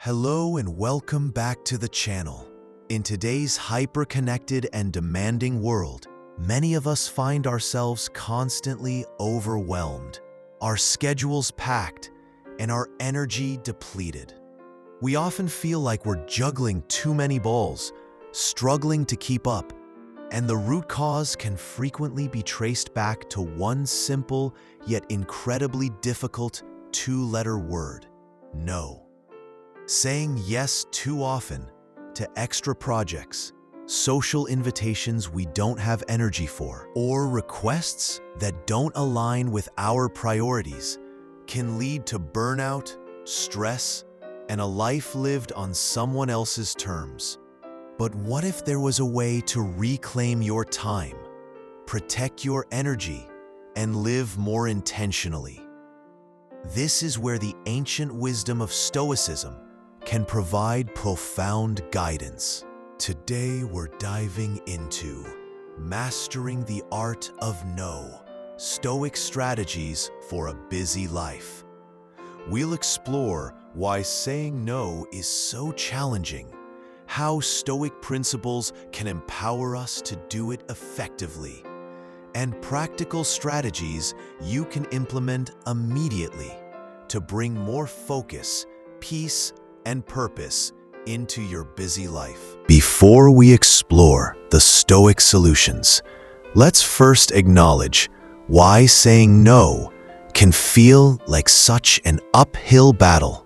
Hello and welcome back to the channel. In today's hyper-connected and demanding world, many of us find ourselves constantly overwhelmed, our schedules packed, and our energy depleted. We often feel like we're juggling too many balls, struggling to keep up, and the root cause can frequently be traced back to one simple yet incredibly difficult two-letter word: no. Saying yes too often to extra projects, social invitations we don't have energy for, or requests that don't align with our priorities can lead to burnout, stress, and a life lived on someone else's terms. But what if there was a way to reclaim your time, protect your energy, and live more intentionally? This is where the ancient wisdom of Stoicism can provide profound guidance. Today we're diving into Mastering the Art of No, Stoic Strategies for a Busy Life. We'll explore why saying no is so challenging, how Stoic principles can empower us to do it effectively, and practical strategies you can implement immediately to bring more focus, peace, and purpose into your busy life. Before we explore the Stoic solutions, let's first acknowledge why saying no can feel like such an uphill battle.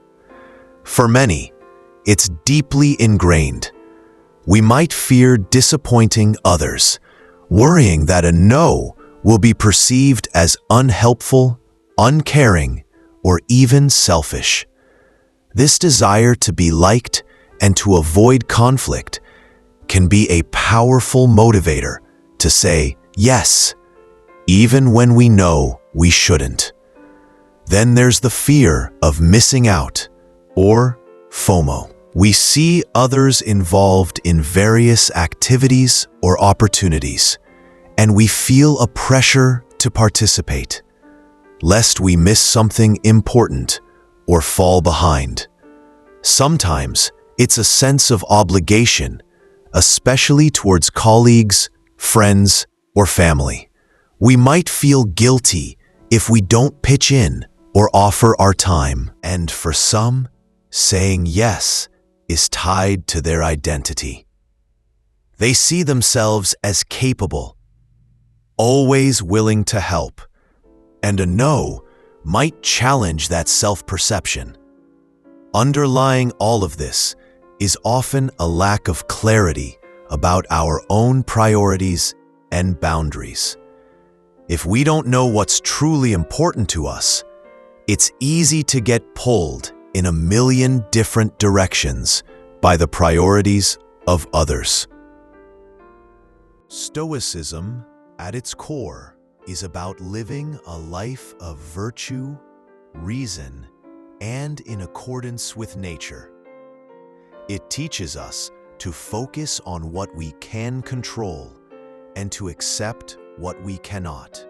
For many, it's deeply ingrained. We might fear disappointing others, worrying that a no will be perceived as unhelpful, uncaring, or even selfish. This desire to be liked and to avoid conflict can be a powerful motivator to say yes, even when we know we shouldn't. Then there's the fear of missing out, or FOMO. We see others involved in various activities or opportunities, and we feel a pressure to participate, lest we miss something important or fall behind. Sometimes it's a sense of obligation, especially towards colleagues, friends, or family. We might feel guilty if we don't pitch in or offer our time, and for some, saying yes is tied to their identity. They see themselves as capable, always willing to help, and a no might challenge that self-perception. Underlying all of this is often a lack of clarity about our own priorities and boundaries. If we don't know what's truly important to us, it's easy to get pulled in a million different directions by the priorities of others. Stoicism, at its core, is about living a life of virtue, reason, and in accordance with nature. It teaches us to focus on what we can control and to accept what we cannot.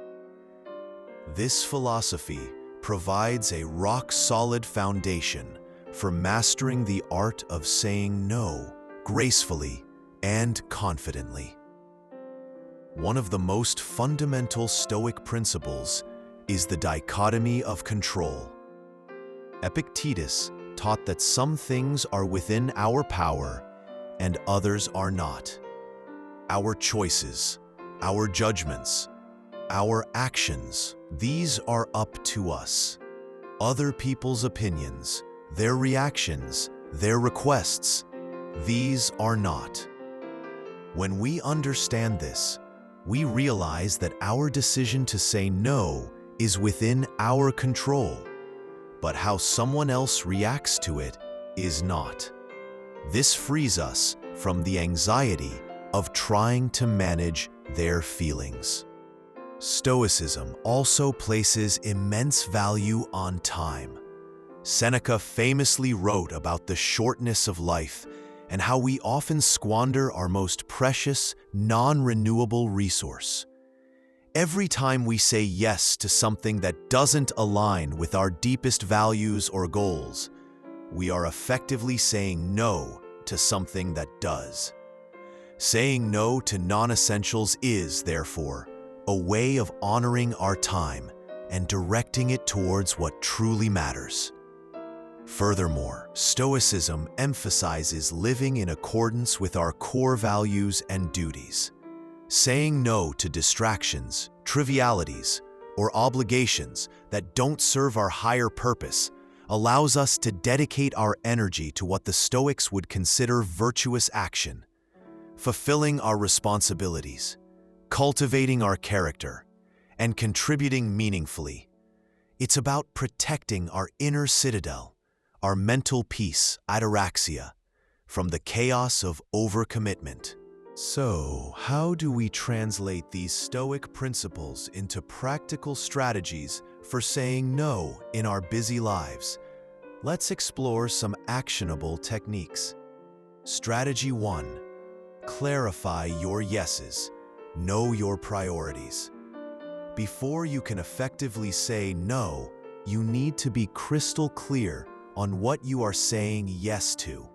This philosophy provides a rock-solid foundation for mastering the art of saying no gracefully and confidently. One of the most fundamental Stoic principles is the dichotomy of control. Epictetus taught that some things are within our power and others are not. Our choices, our judgments, our actions, these are up to us. Other people's opinions, their reactions, their requests, these are not. When we understand this, we realize that our decision to say no is within our control, but how someone else reacts to it is not. This frees us from the anxiety of trying to manage their feelings. Stoicism also places immense value on time. Seneca famously wrote about the shortness of life and how we often squander our most precious, non-renewable resource. Every time we say yes to something that doesn't align with our deepest values or goals, we are effectively saying no to something that does. Saying no to non-essentials is, therefore, a way of honoring our time and directing it towards what truly matters. Furthermore, Stoicism emphasizes living in accordance with our core values and duties. Saying no to distractions, trivialities, or obligations that don't serve our higher purpose allows us to dedicate our energy to what the Stoics would consider virtuous action, fulfilling our responsibilities, cultivating our character, and contributing meaningfully. It's about protecting our inner citadel, our mental peace, ataraxia, from the chaos of overcommitment. So, how do we translate these Stoic principles into practical strategies for saying no in our busy lives? Let's explore some actionable techniques. Strategy 1. Clarify your yeses. Know your priorities. Before you can effectively say no, you need to be crystal clear on what you are saying yes to.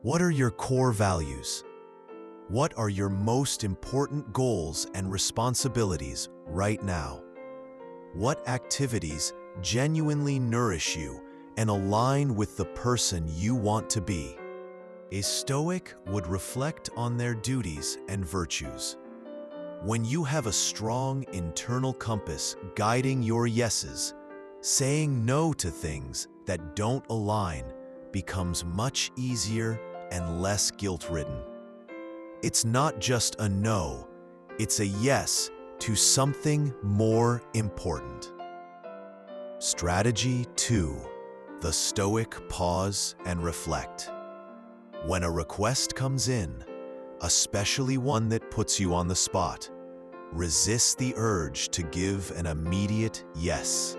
What are your core values? What are your most important goals and responsibilities right now? What activities genuinely nourish you and align with the person you want to be? A Stoic would reflect on their duties and virtues. When you have a strong internal compass guiding your yeses, saying no to things that don't align becomes much easier and less guilt-ridden. It's not just a no, it's a yes to something more important. Strategy 2. The Stoic pause and reflect. When a request comes in, especially one that puts you on the spot, resist the urge to give an immediate yes.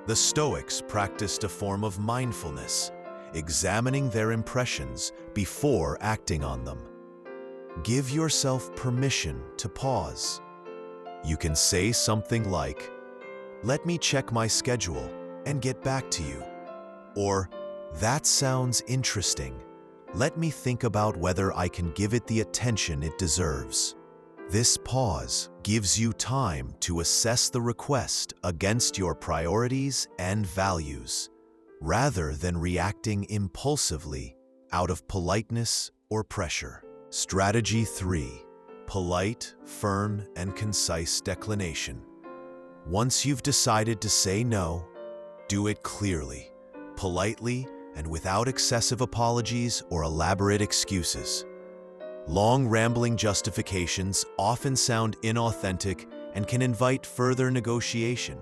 The Stoics practiced a form of mindfulness, examining their impressions before acting on them. Give yourself permission to pause. You can say something like, "Let me check my schedule and get back to you," or "That sounds interesting. Let me think about whether I can give it the attention it deserves." This pause gives you time to assess the request against your priorities and values, rather than reacting impulsively out of politeness or pressure. Strategy 3. Polite, firm, and concise declination. Once you've decided to say no, do it clearly, politely, and without excessive apologies or elaborate excuses. Long, rambling justifications often sound inauthentic and can invite further negotiation.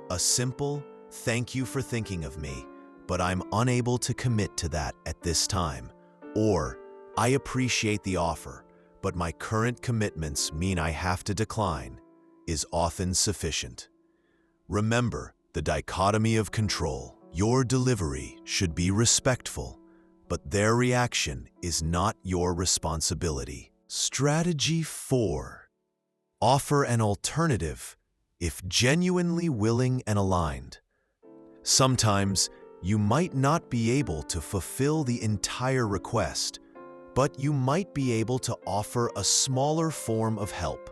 A simple, "Thank you for thinking of me, but I'm unable to commit to that at this time," or "I appreciate the offer, but my current commitments mean I have to decline," is often sufficient. Remember the dichotomy of control. Your delivery should be respectful, but their reaction is not your responsibility. Strategy 4. Offer an alternative if genuinely willing and aligned. Sometimes you might not be able to fulfill the entire request, but you might be able to offer a smaller form of help,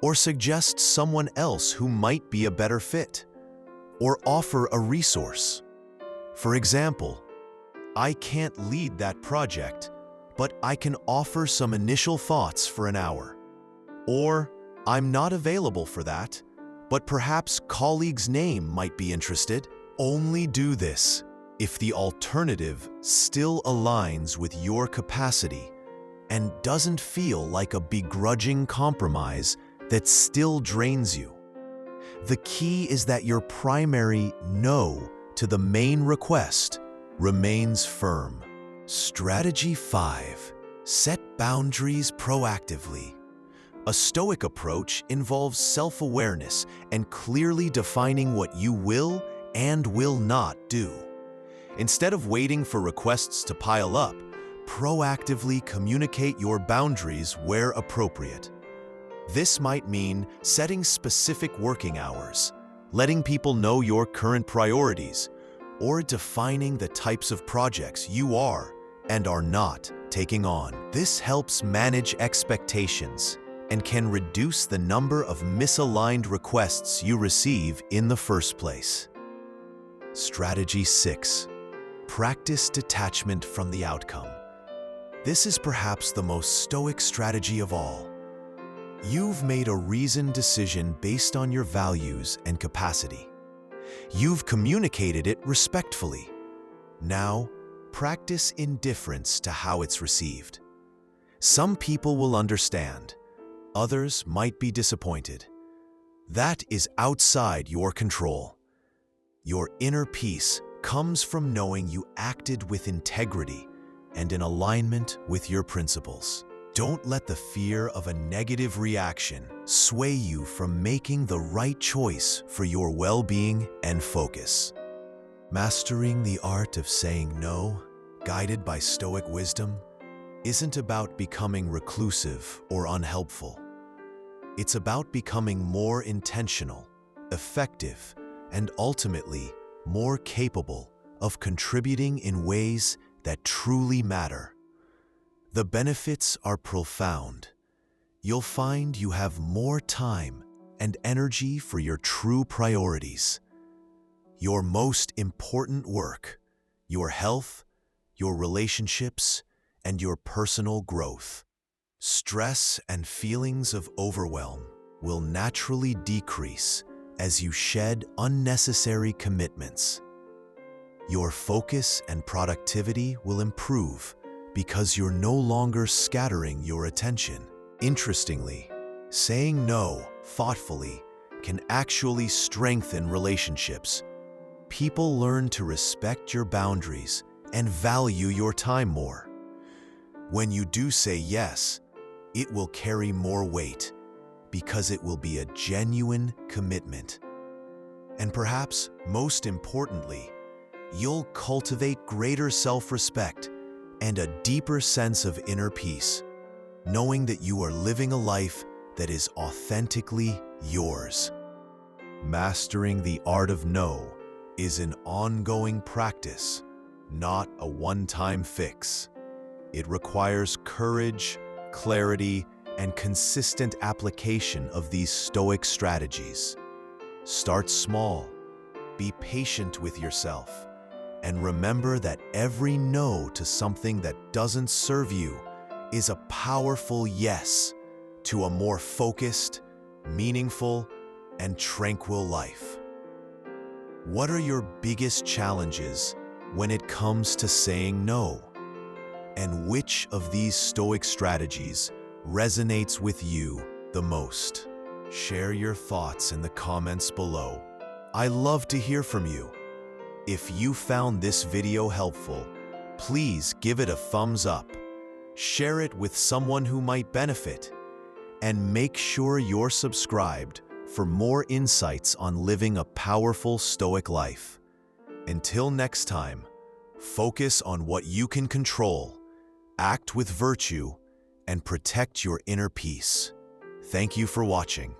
or suggest someone else who might be a better fit, or offer a resource. For example, "I can't lead that project, but I can offer some initial thoughts for an hour." Or, "I'm not available for that, but perhaps colleague's name might be interested." Only do this if the alternative still aligns with your capacity and doesn't feel like a begrudging compromise that still drains you. The key is that your primary no to the main request remains firm. Strategy 5. Set boundaries proactively. A Stoic approach involves self-awareness and clearly defining what you will and will not do. Instead of waiting for requests to pile up, proactively communicate your boundaries where appropriate. This might mean setting specific working hours, letting people know your current priorities, or defining the types of projects you are and are not taking on. This helps manage expectations and can reduce the number of misaligned requests you receive in the first place. Strategy 6. Practice detachment from the outcome. This is perhaps the most Stoic strategy of all. You've made a reasoned decision based on your values and capacity. You've communicated it respectfully. Now, practice indifference to how it's received. Some people will understand. Others might be disappointed. That is outside your control. Your inner peace comes from knowing you acted with integrity and in alignment with your principles. Don't let the fear of a negative reaction sway you from making the right choice for your well-being and focus. Mastering the art of saying no, guided by Stoic wisdom, isn't about becoming reclusive or unhelpful. It's about becoming more intentional, effective, and ultimately more capable of contributing in ways that truly matter. The benefits are profound. You'll find you have more time and energy for your true priorities. Your most important work, your health, your relationships, and your personal growth. Stress and feelings of overwhelm will naturally decrease as you shed unnecessary commitments. Your focus and productivity will improve because you're no longer scattering your attention. Interestingly, saying no thoughtfully can actually strengthen relationships. People learn to respect your boundaries and value your time more. When you do say yes, it will carry more weight because it will be a genuine commitment. And perhaps most importantly, you'll cultivate greater self-respect and a deeper sense of inner peace, knowing that you are living a life that is authentically yours. Mastering the art of no is an ongoing practice, not a one-time fix. It requires courage, clarity, and consistent application of these Stoic strategies. Start small, be patient with yourself, and remember that every no to something that doesn't serve you is a powerful yes to a more focused, meaningful, and tranquil life. What are your biggest challenges when it comes to saying no? And which of these Stoic strategies resonates with you the most? Share your thoughts in the comments below. I love to hear from you. If you found this video helpful, please give it a thumbs up, share it with someone who might benefit, and make sure you're subscribed for more insights on living a powerful Stoic life. Until next time, focus on what you can control, act with virtue, and protect your inner peace. Thank you for watching.